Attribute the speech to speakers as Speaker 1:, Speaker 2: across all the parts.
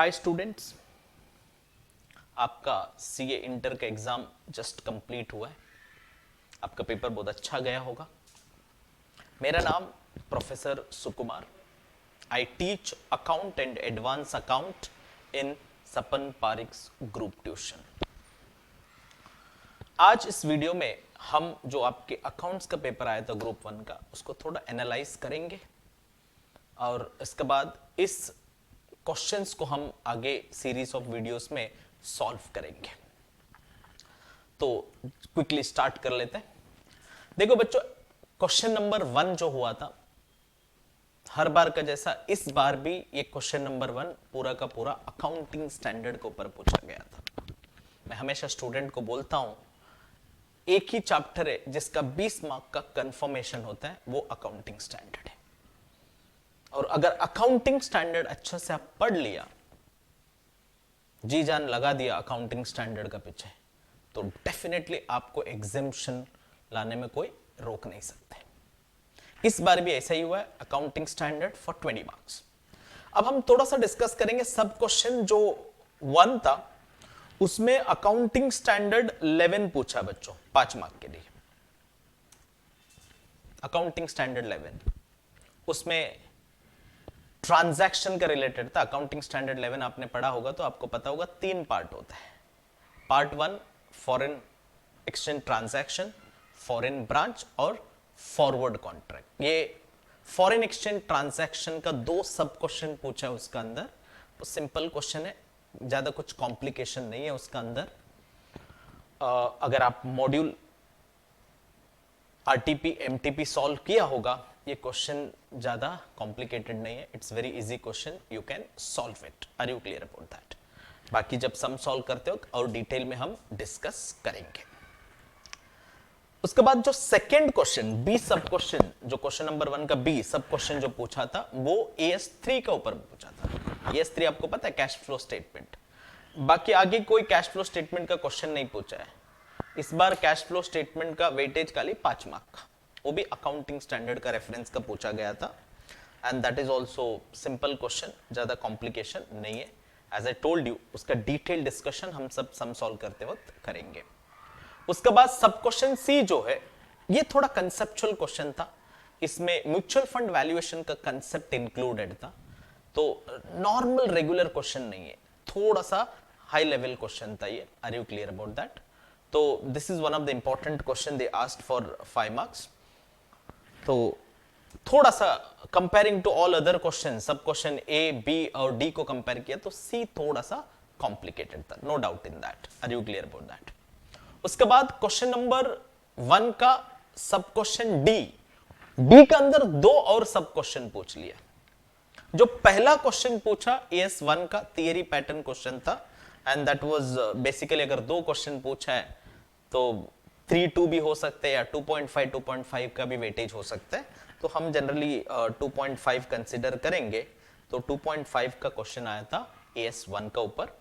Speaker 1: Hi students, आपका CA inter का exam just complete हुआ है। आपका पेपर बहुत अच्छा गया होगा। मेरा नाम professor Sukumar. I teach account and advance account in Sapan पारिक्स ग्रुप ट्यूशन। आज इस वीडियो में हम जो आपके अकाउंट्स का पेपर आया था ग्रुप 1 का, उसको थोड़ा एनालाइज करेंगे और इसके बाद इस क्वेश्चंस को हम आगे सीरीज ऑफ वीडियोस में सॉल्व करेंगे। तो क्विकली स्टार्ट कर लेते हैं। देखो बच्चों, क्वेश्चन नंबर 1 जो हुआ था, हर बार का जैसा इस बार भी ये क्वेश्चन नंबर 1 पूरा का पूरा अकाउंटिंग स्टैंडर्ड के ऊपर पूछा गया था। मैं हमेशा स्टूडेंट को बोलता हूं, एक ही चैप्टर है जिसका 20 मार्क का कंफर्मेशन होता है, वो अकाउंटिंग स्टैंडर्ड है। और अगर अकाउंटिंग स्टैंडर्ड अच्छे से आप पढ़ लिया, जी जान लगा दिया अकाउंटिंग स्टैंडर्ड का पीछे, तो डेफिनेटली आपको एग्जेम्पशन लाने में कोई रोक नहीं सकते। इस बार भी ऐसा ही हुआ है, अकाउंटिंग स्टैंडर्ड फॉर 20 मार्क्स। अब हम थोड़ा सा डिस्कस करेंगे सब क्वेश्चन जो 1 था, उसमें अकाउंटिंग स्टैंडर्ड 11 पूछा बच्चों 5 मार्क के लिए। अकाउंटिंग स्टैंडर्ड 11 उसमें ट्रांजैक्शन का रिलेटेड था। अकाउंटिंग स्टैंडर्ड 11 आपने पढ़ा होगा तो आपको पता होगा 3 पार्ट होता है। Part 1 foreign exchange transaction, foreign branch और फॉरवर्ड कॉन्ट्रैक्ट। ये फॉरेन एक्सचेंज ट्रांजैक्शन का 2 सब क्वेश्चन पूछा है उसका अंदर। तो सिंपल क्वेश्चन है, ज्यादा कुछ कॉम्प्लिकेशन नहीं है उसका अंदर। अगर आप मॉड्यूल आरटीपी एमटीपी सॉल्व किया होगा, ये क्वेश्चन ज्यादा कॉम्प्लिकेटेड नहीं है। It's very easy question, you can solve it. Are you clear about that? बाकी जब सम सॉल्व करते हो और डिटेल में हम डिस्कस करेंगे। उसके बाद जो सेकंड क्वेश्चन बी सब क्वेश्चन, जो क्वेश्चन नंबर 1 का बी सब क्वेश्चन जो पूछा था, वो AS3 का ऊपर पूछा था। AS3 आपको पता है, कैश फ्लो स्टेटमेंट। बाकी आगे कोई कैश फ्लो स्टेटमेंट का क्वेश्चन नहीं पूछा है। इस बार कैश फ्लो स्टेटमेंट का वेटेज खाली 5 मार्क का, वो भी अकाउंटिंग स्टैंडर्ड का रेफरेंस का पूछा गया था। And that is also simple question, ज्यादा कॉम्प्लिकेशन नहीं है। एज आई टोल्ड यू, उसका डिटेल डिस्कशन हम सब सम सॉल्व करते वक्त करेंगे। उसके बाद सब क्वेश्चन सी जो है, ये थोड़ा कंसेप्चुअल क्वेश्चन था। इसमें म्यूचुअल फंड वैल्यूएशन का कंसेप्ट इंक्लूडेड था। तो नॉर्मल रेगुलर क्वेश्चन नहीं है, थोड़ा सा हाई लेवल क्वेश्चन था ये। Are you clear about that? तो this is one of the important question they asked for 5 marks. तो थोड़ा सा comparing to all other question, सब क्वेश्चन ए बी और डी को कंपेयर किया तो सी थोड़ा सा कॉम्प्लिकेटेड था, no doubt in that. Are you clear about that? उसके बाद क्वेश्चन नंबर 1 का सब क्वेश्चन डी का अंदर 2 और सब क्वेश्चन पूछ लिया। जो पहला क्वेश्चन पूछा AS1 का थियरी पैटर्न क्वेश्चन था, एंड दैट वाज बेसिकली, अगर 2 क्वेश्चन पूछा है तो 3-2 भी हो सकते हैं या 2.5 का भी वेटेज हो सकता है। तो हम जनरली 2.5 कंसिडर करेंगे। तो 2.5 का क्वेश्चन आया था AS1 का ऊपर।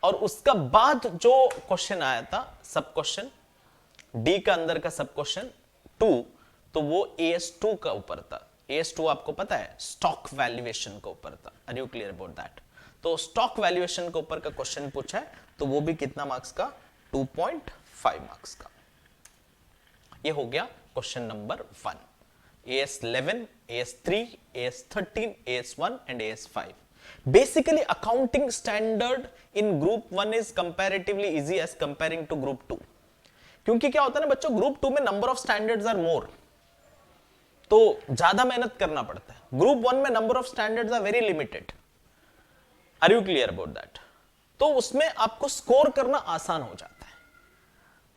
Speaker 1: और उसका बाद जो क्वेश्चन आया था सब क्वेश्चन डी का अंदर का सब क्वेश्चन 2, तो वो AS2 का ऊपर था। AS2 आपको पता है स्टॉक वैल्यूएशन का ऊपर था। Are you clear about that? तो स्टॉक वैल्यूएशन के ऊपर का क्वेश्चन पूछा है, तो वो भी कितना मार्क्स का? 2.5 मार्क्स का। ये हो गया question number 1। AS11, AS3, AS13, AS1 and AS5। Basically, accounting standard in group 1 is comparatively easy as comparing to group 2. क्योंकि क्या होता है ना बच्चों, ग्रुप 2 में number of standards are more, तो ज्यादा मेहनत करना पड़ता है। ग्रुप 1 में number of standards are very limited. Are you clear about that? तो उसमें आपको स्कोर करना आसान हो जाता है।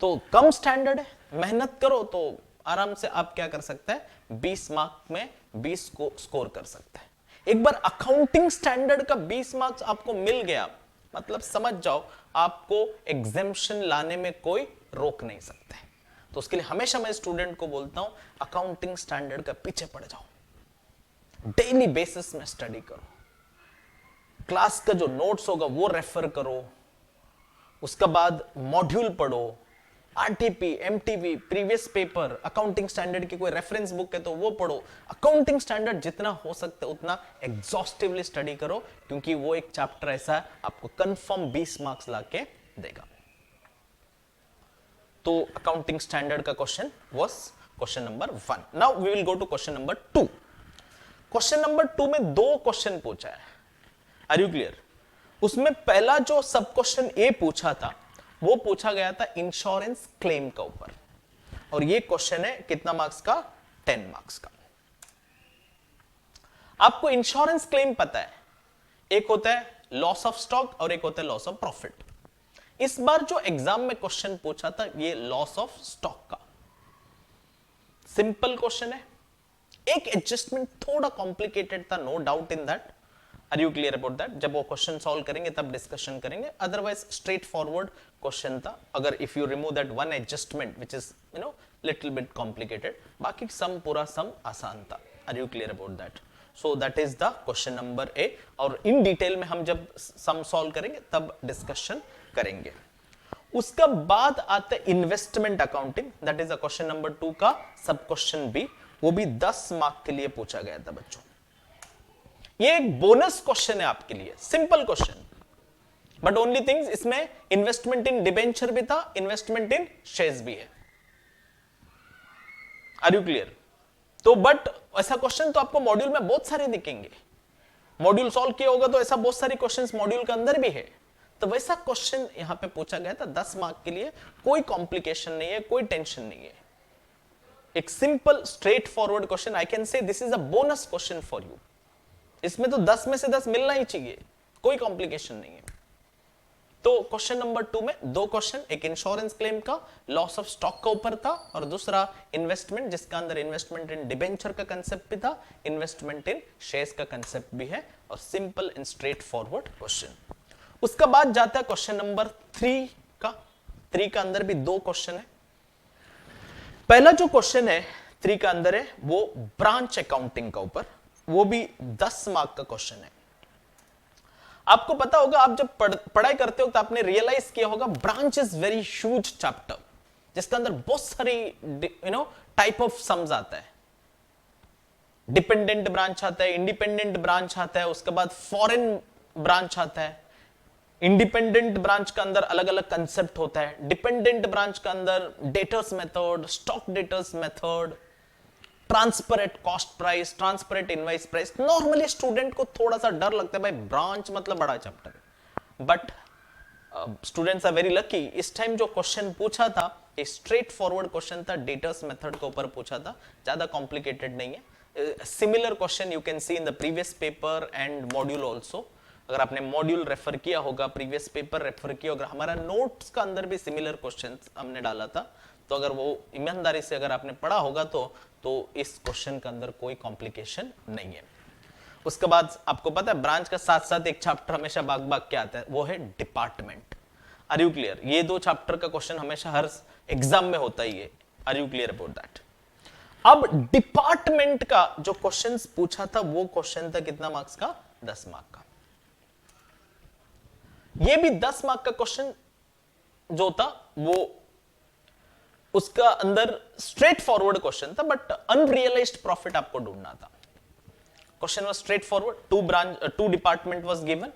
Speaker 1: तो कम स्टैंडर्ड है, मेहनत करो तो आराम से आप क्या कर सकते हैं, 20 मार्क में 20 को स्कोर कर सकते हैं। एक बार अकाउंटिंग स्टैंडर्ड का 20 मार्क्स आपको मिल गया, मतलब समझ जाओ आपको एग्जेम्पशन लाने में कोई रोक नहीं सकते। तो उसके लिए हमेशा मैं स्टूडेंट को बोलता हूं, अकाउंटिंग स्टैंडर्ड का पीछे पड़ जाओ, डेली बेसिस में स्टडी करो, क्लास का जो नोट्स होगा वो रेफर करो, उसके बाद मॉड्यूल पढ़ो, RTP, MTV, previous paper, accounting standard की कोई रेफरेंस बुक है तो वो पढ़ो। अकाउंटिंग स्टैंडर्ड जितना हो सकता है उतना एग्जॉस्टिवली स्टडी करो, क्योंकि वो एक चैप्टर ऐसा है आपको कंफर्म 20 मार्क्स लाके देगा। तो अकाउंटिंग स्टैंडर्ड का question was question number 1। Now we will go to question number 2। Question number 2 में 2 क्वेश्चन पूछा है, आर यू क्लियर? उसमें पहला जो सब क्वेश्चन ए पूछा था वो पूछा गया था इंश्योरेंस क्लेम का ऊपर, और ये क्वेश्चन है कितना मार्क्स का? 10 मार्क्स का। आपको इंश्योरेंस क्लेम पता है, एक होता है लॉस ऑफ स्टॉक और एक होता है लॉस ऑफ प्रॉफिट। इस बार जो एग्जाम में क्वेश्चन पूछा था ये लॉस ऑफ स्टॉक का, सिंपल क्वेश्चन है। एक एडजस्टमेंट थोड़ा कॉम्प्लिकेटेड था, no doubt in that. Are you clear about that? जब वो क्वेश्चन सॉल्व करेंगे तब डिस्कशन करेंगे, अदरवाइज स्ट्रेट फॉरवर्ड क्वेश्चन था। अगर if you remove that one adjustment which is little bit complicated, बाकी सम पूरा सम आसान था। Are you clear about that? So that is the question number A, और इन डिटेल में हम जब सम सॉल्व करेंगे तब डिस्कशन करेंगे। उसका बाद आता है investment accounting, that is question number 2 का सब क्वेश्चन बी, वो भी 10 मार्क के लिए पूछा गया था बच्चों। ये एक बोनस क्वेश्चन है आपके लिए, simple question, but only things इसमें इन्वेस्टमेंट इन डिबेंचर भी था, इन्वेस्टमेंट इन शेयर्स भी है। Are you clear? तो बट ऐसा क्वेश्चन तो आपको मॉड्यूल में बहुत सारे दिखेंगे, मॉड्यूल सॉल्व किया होगा तो ऐसा बहुत सारे क्वेश्चंस मॉड्यूल के अंदर भी है। तो वैसा क्वेश्चन यहां पे पूछा गया था 10 मार्क के लिए, कोई कॉम्प्लिकेशन नहीं है, कोई टेंशन नहीं है, एक simple straight forward question. I can से this is a bonus question for you. इसमें तो 10 में से 10 मिलना ही चाहिए, कोई कॉम्प्लिकेशन नहीं है। तो क्वेश्चन नंबर 2 में 2 क्वेश्चन, एक इंश्योरेंस क्लेम का लॉस ऑफ स्टॉक का ऊपर था, और दूसरा इन्वेस्टमेंट, जिसका अंदर इन्वेस्टमेंट इन डिबेंचर का कंसेप्ट भी था, इन्वेस्टमेंट इन शेयर्स का कंसेप्ट भी है, और simple and straight forward question. उसका बाद जाता है क्वेश्चन नंबर 3 का। 3 का अंदर भी 2 क्वेश्चन है। पहला जो क्वेश्चन है 3 का अंदर है वो ब्रांच अकाउंटिंग का ऊपर, वो भी 10 मार्क का क्वेश्चन है। आपको पता होगा, आप जब पढ़ाई करते हो तो आपने रियलाइज किया होगा branch is very huge chapter, जिसके अंदर बहुत सारी टाइप ऑफ सम्स आता है। डिपेंडेंट ब्रांच आता है, इंडिपेंडेंट ब्रांच आता है, उसके बाद फॉरेन ब्रांच आता है। इंडिपेंडेंट ब्रांच का अंदर अलग अलग कंसेप्ट होता है, डिपेंडेंट ब्रांच का अंदर debtors method, stock debtors method, transparent cost price, transparent invoice price. Normally student को थोड़ा सा डर लगता है, भाई ब्रांच मतलब बड़ा चैप्टर है, but students are very lucky. इस टाइम जो क्वेश्चन पूछा था एक स्ट्रेट फॉरवर्ड क्वेश्चन था, डेटर्स मेथड के ऊपर पूछा था, ज्यादा कॉम्प्लिकेटेड नहीं है। Similar question you can see in the previous paper and module also. अगर आपने मॉड्यूल रेफर किया होगा, प्रीवियस पेपर रेफर किया होगा, हमारा नोट्स का अंदर भी सिमिलर क्वेश्चंस हमने डाला था, तो अगर वो ईमानदारी से अगर आपने पढ़ा होगा तो इस क्वेश्चन के अंदर कोई कॉम्प्लिकेशन नहीं है। उसके बाद आपको पता है ब्रांच का साथ साथ एक चैप्टर हमेशा भाग भाग के आता है, वो है डिपार्टमेंट। Are you clear? ये 2 चैप्टर का क्वेश्चन हमेशा हर एग्जाम में होता ही है। Are you clear about that? अब डिपार्टमेंट का जो क्वेश्चन पूछा था वो क्वेश्चन था कितना मार्क्स का? 10 मार्क का। ये भी 10 मार्क का क्वेश्चन जो था वो उसका अंदर स्ट्रेट फॉरवर्ड क्वेश्चन था, बट अनरियलाइज्ड प्रॉफिट आपको ढूंढना था। Question was straight forward, 2 department was given,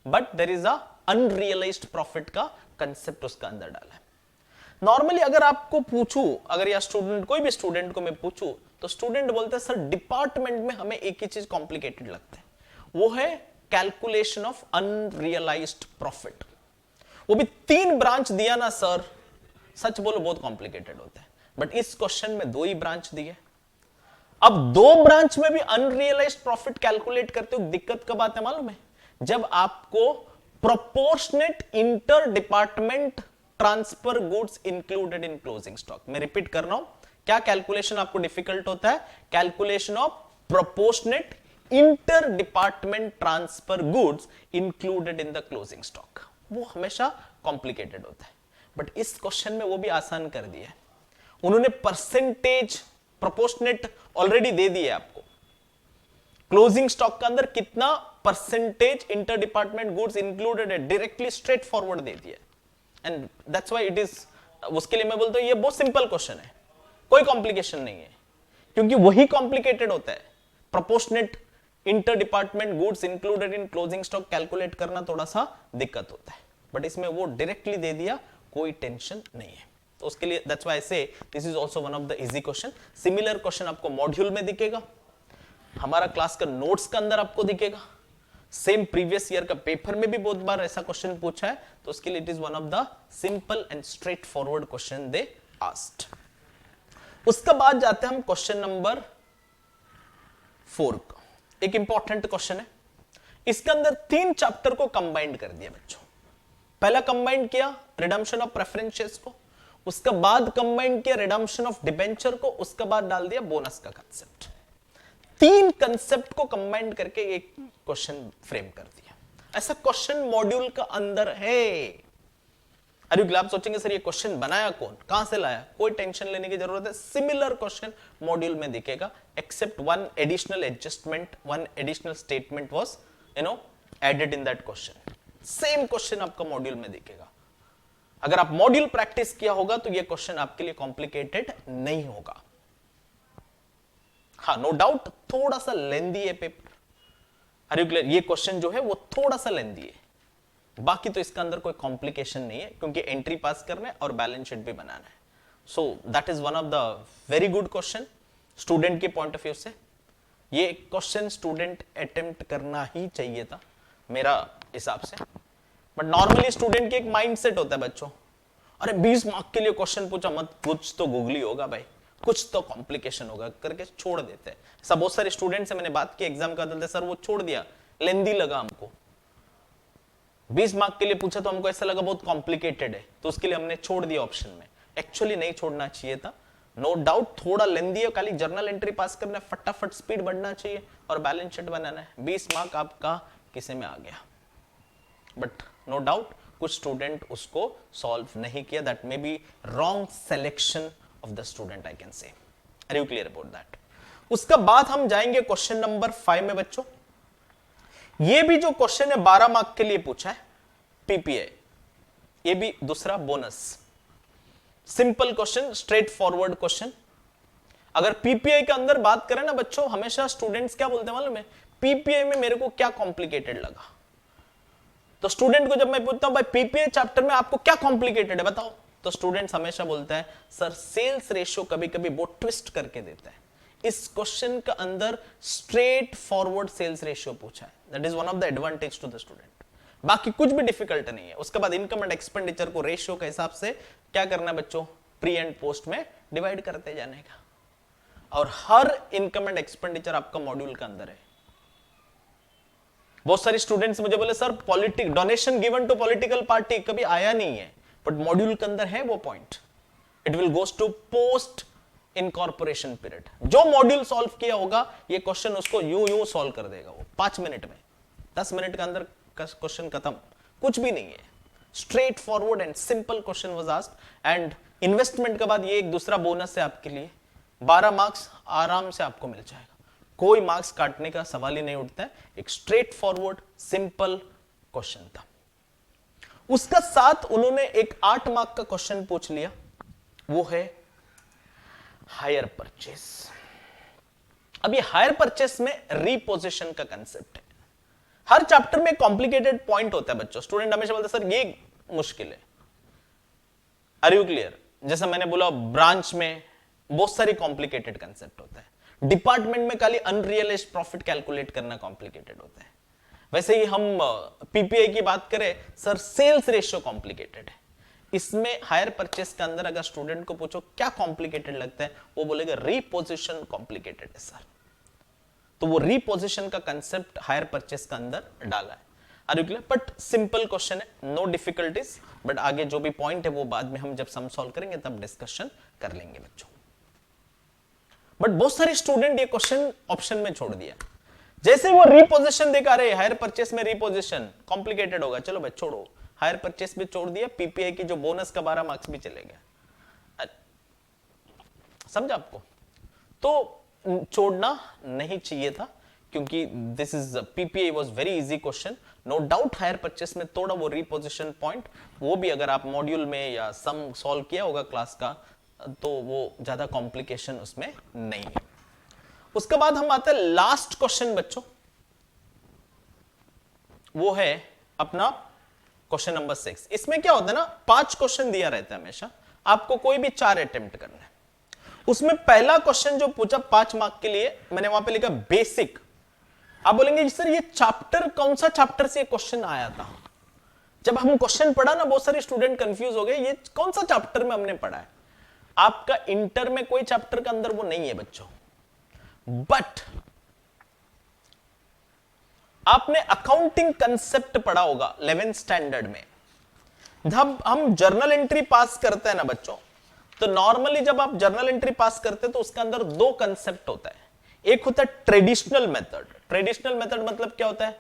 Speaker 1: but there is a unrealised profit का कंसेप्ट उसका अंदर डाला है। नॉर्मली अगर आपको पूछूं, अगर या स्टूडेंट कोई भी स्टूडेंट को मैं पूछूं, तो स्टूडेंट बोलते हैं सर डिपार्टमेंट में हमें एक ही चीज कॉम्प्लिकेटेड लगता है, वो है कैलकुलेशन ऑफ अनरियलाइज्ड प्रॉफिट। वो भी 3 ब्रांच दिया ना सर, सच बोलो बहुत कॉम्प्लिकेटेड होता है, बट इस क्वेश्चन में 2 ही ब्रांच दिए। अब 2 ब्रांच में भी अनरियलाइज्ड प्रॉफिट कैलकुलेट करते हो, दिक्कत कब आता है मालूम है? जब आपको proportionate inter department transfer goods included in closing stock. मैं रिपीट कर रहा हूं, क्या कैलकुलेशन आपको डिफिकल्ट होता है? Calculation of proportionate inter department transfer goods included in the closing stock, वो हमेशा कॉम्प्लिकेटेड होता है। बट इस क्वेश्चन में वो भी आसान कर दिया है, उन्होंने परसेंटेज प्रोपोर्शनेट ऑलरेडी दे दिया आपको। क्लोजिंग स्टॉक के अंदर कितना percentage inter department goods included है, डायरेक्टली स्ट्रेट फॉरवर्ड दे दिया, and that's why it is उसके लिए मैं बोलता हूं ये बहुत सिंपल क्वेश्चन है, कोई कॉम्प्लिकेशन नहीं है, क्योंकि वही कॉम्प्लिकेटेड होता है। Proportionate inter department goods included in closing stock calculate करना थोड़ा सा दिक्कत होता है, बट इसमें वो डायरेक्टली दे दिया, कोई टेंशन नहीं है। तो उसके लिए दैट्स व्हाई आई से this is also one of the easy question. Similar question आपको मॉड्यूल में दिखेगा, हमारा क्लास का नोट्स के अंदर आपको दिखेगा, सेम प्रीवियस ईयर का पेपर में भी बहुत बार ऐसा क्वेश्चन पूछा है, तो उसके लिए it is one of the simple and straight forward question they asked. उसके बाद जाते हैं हम क्वेश्चन नंबर 4 का। एक इंपॉर्टेंट क्वेश्चन है, इसके अंदर 3 चैप्टर को कंबाइंड कर दिया बच्चों। पहला कंबाइंड किया रिडम्पशन ऑफ प्रेफरेंस शेयर्स को, उसके बाद कंबाइंड किया रिडम्पशन ऑफ डिबेंचर को, उसके बाद डाल दिया बोनस का कंसेप्ट। 3 कंसेप्ट को कंबाइंड करके एक क्वेश्चन फ्रेम कर दिया। ऐसा क्वेश्चन मॉड्यूल का अंदर है। अरे आप सोचेंगे सर ये क्वेश्चन बनाया कौन, कहां से लाया, कोई टेंशन लेने की जरूरत है। सिमिलर क्वेश्चन मॉड्यूल में दिखेगा, except one additional adjustment, one additional statement was added in that question. Same question आपका मॉड्यूल में दिखेगा। अगर आप मॉड्यूल प्रैक्टिस किया होगा तो ये क्वेश्चन आपके लिए कॉम्प्लिकेटेड नहीं होगा। हाँ, नो डाउट थोड़ा सा लेंदी है पेपर, आर यू क्लियर? ये क्वेश्चन जो है वो थोड़ा सा लेंदी है, बाकी तो इसका अंदर कोई कॉम्प्लिकेशन नहीं है, क्योंकि एंट्री पास करना है और बैलेंस शीट भी बनाना है। सो that is one of the very good question student के पॉइंट ऑफ व्यू से। ये क्वेश्चन स्टूडेंट अटेम्प्ट करना ही चाहिए था मेरा हिसाब से, बट नॉर्मली स्टूडेंट की एक माइंडसेट होता है बच्चों, अरे 20 मार्क के लिए क्वेश्चन पूछा मत, कुछ तो गूगली होगा भाई, कुछ तो कॉम्प्लिकेशन होगा करके छोड़ देते हैं। ऐसा बहुत सारे स्टूडेंट से मैंने बात की एग्जाम का दल, सर वो छोड़ दिया, लेंदी लगा हमको, 20 मार्क के लिए पूछा तो हमको ऐसा लगा बहुत कॉम्प्लिकेटेड है, तो उसके लिए हमने छोड़ दिया ऑप्शन में। एक्चुअली नहीं छोड़ना चाहिए था, नो डाउट थोड़ा लेंदी है, खाली जर्नल एंट्री पास करना है, फटाफट स्पीड बढ़ना चाहिए और बैलेंस शीट बनाना है। 20 मार्क आपका किसी में आ गया, बट नो डाउट कुछ स्टूडेंट उसको सॉल्व नहीं किया, that may be wrong selection of the student, I can say. Are you clear about that? उसका बाद हम जाएंगे क्वेश्चन नंबर 5 में बच्चों। ये भी जो क्वेश्चन है 12 मार्क के लिए पूछा है, पीपीए, ये भी दूसरा bonus, simple question, straight forward question. अगर पीपीआई के अंदर बात करें ना बच्चों, हमेशा स्टूडेंट्स क्या बोलते हैं मालूम है, पीपीआई में मेरे को क्या कॉम्प्लिकेटेड लगा। तो स्टूडेंट को जब मैं पूछता हूं भाई पीपीआई चैप्टर में आपको क्या कॉम्प्लिकेटेड है बताओ, तो स्टूडेंट्स हमेशा बोलता है सर सेल्स रेशियो कभी कभी बहुत ट्विस्ट करके देता है। इस क्वेश्चन का अंदर स्ट्रेट फॉरवर्ड सेल्स रेशियो पूछा है, that is one of the advantage to the student. बाकी कुछ भी डिफिकल्ट नहीं है। उसके बाद इनकम एंड एक्सपेंडिचर को रेशियो के हिसाब से क्या करना है बच्चों, प्री एंड पोस्ट में डिवाइड करते जाने का, और हर इनकम एंड एक्सपेंडिचर आपका मॉड्यूल के अंदर है। बहुत सारे स्टूडेंट्स मुझे बोले sir politic donation given to political party कभी आया नहीं है, बट मॉड्यूल के अंदर है वो point. It will goes to post incorporation period. जो मॉड्यूल सॉल्व किया होगा ये क्वेश्चन उसको यूं सॉल्व कर देगा वो 5 मिनट में, 10 मिनट के अंदर क्वेश्चन खत्म, कुछ भी नहीं है। Straight forward and simple question was asked, and investment के बाद ये एक दूसरा बोनस है आपके लिए, 12 मार्क्स आराम से आपको मिल जाएगा, कोई मार्क्स काटने का सवाल ही नहीं उठता है। एक स्ट्रेट फॉरवर्ड सिंपल क्वेश्चन था। उसका साथ उन्होंने एक 8 मार्क का क्वेश्चन पूछ लिया, वो है हायर परचेस। अब ये हायर परचेस में रीपोजिशन का कंसेप्ट है। हर चैप्टर में कॉम्प्लिकेटेड पॉइंट होता है बच्चों, स्टूडेंट हमेशा बोलते हैं सर ये मुश्किल है। Are you clear? जैसा मैंने बोला ब्रांच में बहुत सारी कॉम्प्लिकेटेड कंसेप्ट होता है, डिपार्टमेंट में खाली अनरियलाइज्ड प्रॉफिट कैलकुलेट करना कॉम्प्लिकेटेड होता है। वैसे ही हम पीपीआई की बात करें, सर सेल्स रेशियो कॉम्प्लिकेटेड है। इसमें हायर परचेस के अंदर अगर स्टूडेंट को पूछो क्या कॉम्प्लिकेटेड लगता है, वो बोलेगा रीपोजिशन कॉम्प्लिकेटेड है सर। तो वो रीपोजिशन का कंसेप्ट हायर परचेस का अंदर डाला है। Are you clear? But simple question है, नो डिफिकल्टीज, बट आगे जो भी पॉइंट है वो बाद में हम जब सम सॉल्व करेंगे तब डिस्कशन कर लेंगे बच्चों। बट बहुत सारे स्टूडेंट ये क्वेश्चन ऑप्शन में छोड़ दिया, जैसे वो रीपोजिशन देखा रहे हायर परचेस में रीपोजिशन कॉम्प्लिकेटेड होगा, चलो भाई छोड़ो, हायर परचेस भी छोड़ दिया, पीपीआई की जो बोनस का 12 मार्क्स भी चले गया। समझा आपको? तो छोड़ना नहीं चाहिए था, क्योंकि this is PPA was very easy question. No doubt hire purchase में थोड़ा वो रिपोजिशन पॉइंट, वो भी अगर आप मॉड्यूल में या सम सॉल्व किया होगा क्लास का तो वो ज्यादा कॉम्प्लिकेशन उसमें नहीं है। उसके बाद हम आते हैं लास्ट क्वेश्चन बच्चों, वो है अपना क्वेश्चन नंबर 6। इसमें क्या होता है ना, 5 क्वेश्चन दिया रहता है हमेशा, आपको कोई भी 4 अटेम्प्ट करना है। उसमें पहला क्वेश्चन जो पूछा 5 मार्क के लिए, मैंने वहां पे लिखा बेसिक। आप बोलेंगे सर ये चैप्टर कौन सा चैप्टर से क्वेश्चन आया था? जब हम क्वेश्चन पढ़ा ना बहुत सारे स्टूडेंट कंफ्यूज हो गए, ये कौन सा चैप्टर में हमने पढ़ा है? आपका इंटर में कोई चैप्टर के अंदर वो नहीं है बच्चों, बट आपने अकाउंटिंग कंसेप्ट पढ़ा होगा 11th स्टैंडर्ड में। जब हम जर्नल एंट्री पास करते हैं ना बच्चों, तो नॉर्मली जब आप जर्नल एंट्री पास करते हैं तो उसके अंदर 2 कंसेप्ट होता है। एक होता है ट्रेडिशनल मेथड। ट्रेडिशनल मेथड मतलब क्या होता है?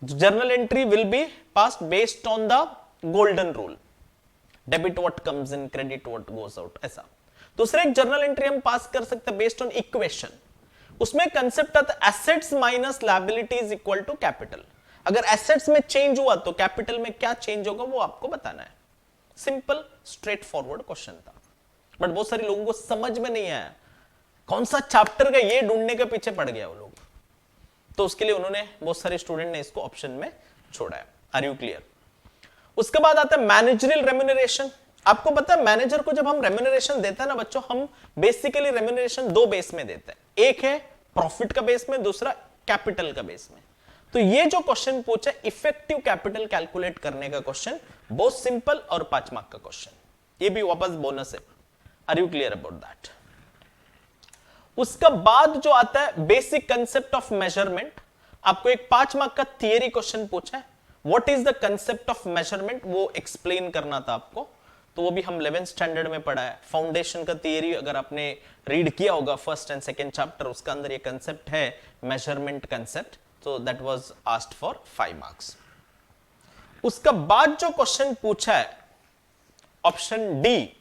Speaker 1: Journal entry will be passed based on the golden rule, debit what comes in, credit what goes out, ऐसा। दूसरे एक जर्नल एंट्री हम पास कर सकते हैं बेस्ड ऑन इक्वेशन। उसमें कंसेप्ट आता है assets minus liabilities equal to capital. अगर एसेट्स में चेंज हुआ तो कैपिटल में क्या चेंज होगा वो आपको बताना है। सिंपल स्ट्रेट फॉरवर्ड क्वेश्चन था, बट बहुत सारे लोगों को समझ में नहीं आया कौन सा चैप्टर का, ये ढूंढने के पीछे पड़ गया वो लोग, तो उसके लिए उन्होंने, बहुत सारे स्टूडेंट ने इसको ऑप्शन में छोड़ा है। Are you clear? उसके बाद आता है मैनेजरियल रेम्यूनरेशन। आपको पता है मैनेजर को जब हम रेम्यूनरेशन देते हैं ना बच्चों, हम बेसिकली रेम्यूनरेशन 2 बेस में देते हैं। एक है प्रॉफिट का बेस में, दूसरा कैपिटल का बेस में। तो ये जो क्वेश्चन पूछा इफेक्टिव कैपिटल कैलकुलेट करने का क्वेश्चन, बहुत सिंपल और 5 मार्क का क्वेश्चन, ये भी वापस बोनस है। Are you clear about that? उसका बाद जो आता है बेसिक कंसेप्ट ऑफ मेजरमेंट। आपको एक 5 मार्क का थियरी क्वेश्चन पूछा है, what is the concept of measurement, वो एक्सप्लेन करना था आपको। तो वो भी हम 11th स्टैंडर्ड में पढ़ा है। फाउंडेशन का थियरी अगर आपने रीड किया होगा फर्स्ट एंड सेकंड चैप्टर, उसका अंदर ये कंसेप्ट है मेजरमेंट कंसेप्ट, तो that was asked for 5 marks. उसका बाद जो क्वेश्चन पूछा है option D,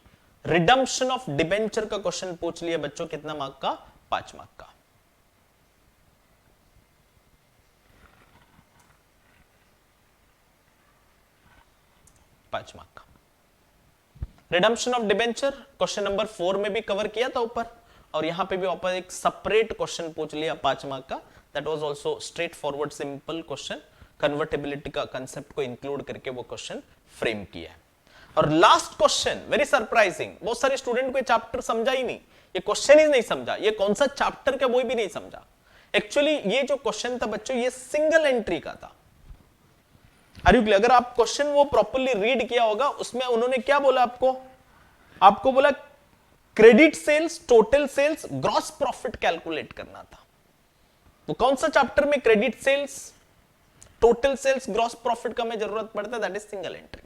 Speaker 1: redemption of debenture का क्वेश्चन पूछ लिया बच्चों, कितना मार्क का? 5 मार्क का। Redemption of debenture question number 4 में भी कवर किया था ऊपर, और यहां पे भी ऊपर एक सेपरेट क्वेश्चन पूछ लिया 5 मार्क का। That was also straight forward simple question, convertibility का कंसेप्ट को इंक्लूड करके वो क्वेश्चन फ्रेम किया है। और लास्ट क्वेश्चन वेरी सरप्राइजिंग, बहुत सारे स्टूडेंट को ये चैप्टर समझा ही नहीं, ये क्वेश्चन ही नहीं समझा, ये कौन सा चैप्टर का वो भी नहीं समझा। एक्चुअली ये जो क्वेश्चन था बच्चों, ये सिंगल एंट्री का था। Are you clear? अगर आप क्वेश्चन वो प्रॉपर्ली रीड किया होगा, उसमें उन्होंने क्या बोला आपको बोला credit sales, total sales, gross profit calculate करना था। तो कौन सा चैप्टर में credit sales, total sales, gross profit का में जरूरत पड़ता है? That is single entry.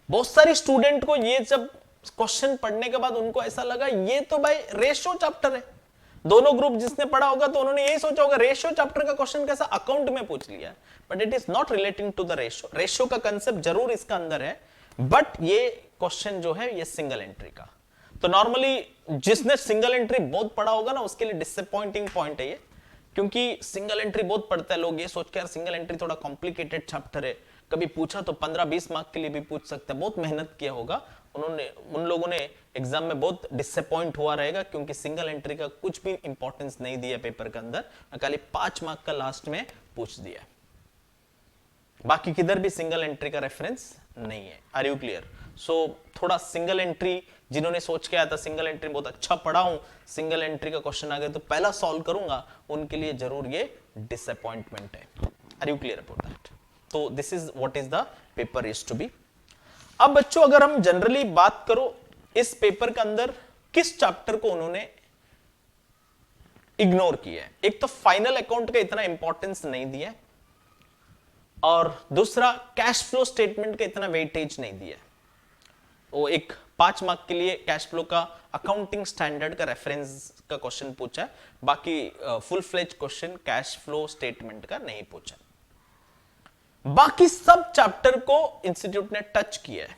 Speaker 1: बहुत सारे स्टूडेंट को ये जब क्वेश्चन पढ़ने के बाद उनको ऐसा लगा ये तो भाई रेशियो चैप्टर है। दोनों ग्रुप जिसने पढ़ा होगा तो उन्होंने यही सोचा होगा रेशियो चैप्टर का क्वेश्चन कैसा अकाउंट में पूछ लिया, but it is not relating to the ratio. Ratio का कंसेप्ट जरूर इसका अंदर है, बट ये क्वेश्चन जो है ये सिंगल एंट्री का। तो नॉर्मली जिसने सिंगल एंट्री बहुत पढ़ा होगा ना उसके लिए डिसअपॉइंटिंग पॉइंट है ये, क्योंकि सिंगल एंट्री बहुत पढ़ते हैं लोग, ये सोच के यार सिंगल एंट्री थोड़ा कॉम्प्लिकेटेड चैप्टर है, कभी पूछा तो 15-20 मार्क के लिए भी पूछ सकते हैं, बहुत मेहनत किया होगा उन्होंने, उन लोगों ने एग्जाम में बहुत डिसअपॉइंट हुआ रहेगा, क्योंकि सिंगल एंट्री का कुछ भी इंपॉर्टेंस नहीं दिया पेपर के अंदर, खाली 5 मार्क का लास्ट में पूछ दिया, बाकी किधर भी सिंगल एंट्री का रेफरेंस नहीं है। Are you clear? सो थोड़ा सिंगल एंट्री जिन्होंने सोच के आया था सिंगल एंट्री बहुत अच्छा पढ़ा हूं, सिंगल एंट्री का क्वेश्चन आ गया तो पहला सॉल्व करूंगा, उनके लिए जरूर ये डिसअपॉइंटमेंट है। Are you clear about that? तो this is what is the paper is to be. अब बच्चों अगर हम जनरली बात करो इस पेपर के अंदर किस चैप्टर को उन्होंने इग्नोर किया है, एक तो फाइनल अकाउंट का इतना इंपॉर्टेंस नहीं दिया, और दूसरा कैश फ्लो स्टेटमेंट का इतना वेटेज नहीं दिया। वो एक 5 मार्क के लिए कैश फ्लो का अकाउंटिंग स्टैंडर्ड का रेफरेंस का क्वेश्चन पूछा है, बाकी full fledge question cash flow statement का नहीं पूछा। बाकी सब चैप्टर को इंस्टीट्यूट ने टच किया है,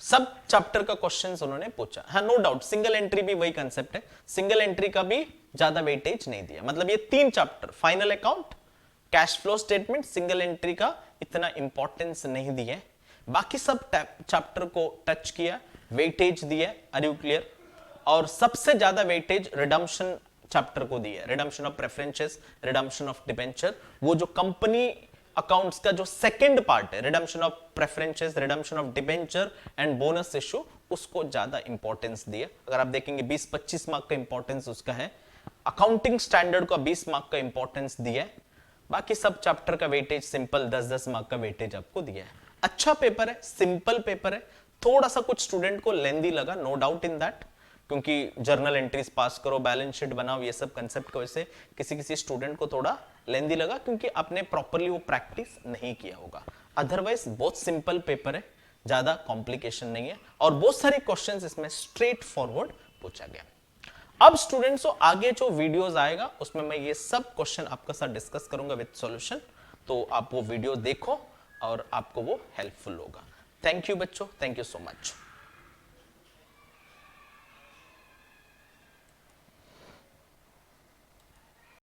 Speaker 1: सब चैप्टर का क्वेश्चंस उन्होंने पूछा। हाँ, नो डाउट सिंगल एंट्री भी वही कंसेप्ट है, सिंगल एंट्री का भी ज्यादा वेटेज नहीं दिया। मतलब ये 3 chapter, final account, cash flow statement, single entry का इतना इंपॉर्टेंस नहीं दिया। बाकी सब चैप्टर को टच किया, वेटेज दिया। Are you clear? और सबसे ज्यादा वेटेज रिडम्पशन चैप्टर को दिया है, redemption of preferences, redemption of debenture. वो जो कंपनी अकाउंट्स का जो सेकंड पार्ट है, redemption of preferences, redemption of debenture and bonus issue, उसको ज्यादा इंपॉर्टेंस दिया। अगर आप देखेंगे 20-25 मार्क का इंपॉर्टेंस उसका है। अकाउंटिंग स्टैंडर्ड का 20 मार्क का इंपॉर्टेंस दिया है। बाकी सब चैप्टर का वेटेज सिंपल 10-10 मार्क का वेटेज आपको दिया है। अच्छा पेपर है, सिंपल पेपर है। थोड़ा सा कुछ स्टूडेंट को लेंदी लगा, नो डाउट इन दैट, क्योंकि जर्नल एंट्रीज पास करो, बैलेंस शीट बनाओ, ये सब कंसेप्ट की वजह से किसी किसी स्टूडेंट को थोड़ा लेंदी लगा, क्योंकि आपने प्रॉपरली वो प्रैक्टिस नहीं किया होगा। अदरवाइज बहुत सिंपल पेपर है, ज्यादा कॉम्प्लिकेशन नहीं है, और बहुत सारे क्वेश्चंस इसमें स्ट्रेट फॉरवर्ड पूछा गया। अब स्टूडेंट्स आगे जो वीडियोस आएगा उसमें मैं ये सब क्वेश्चन आपके साथ डिस्कस करूंगा विद सॉल्यूशन, तो आप वो वीडियो देखो और आपको वो हेल्पफुल होगा। थैंक यू बच्चों, थैंक यू सो मच।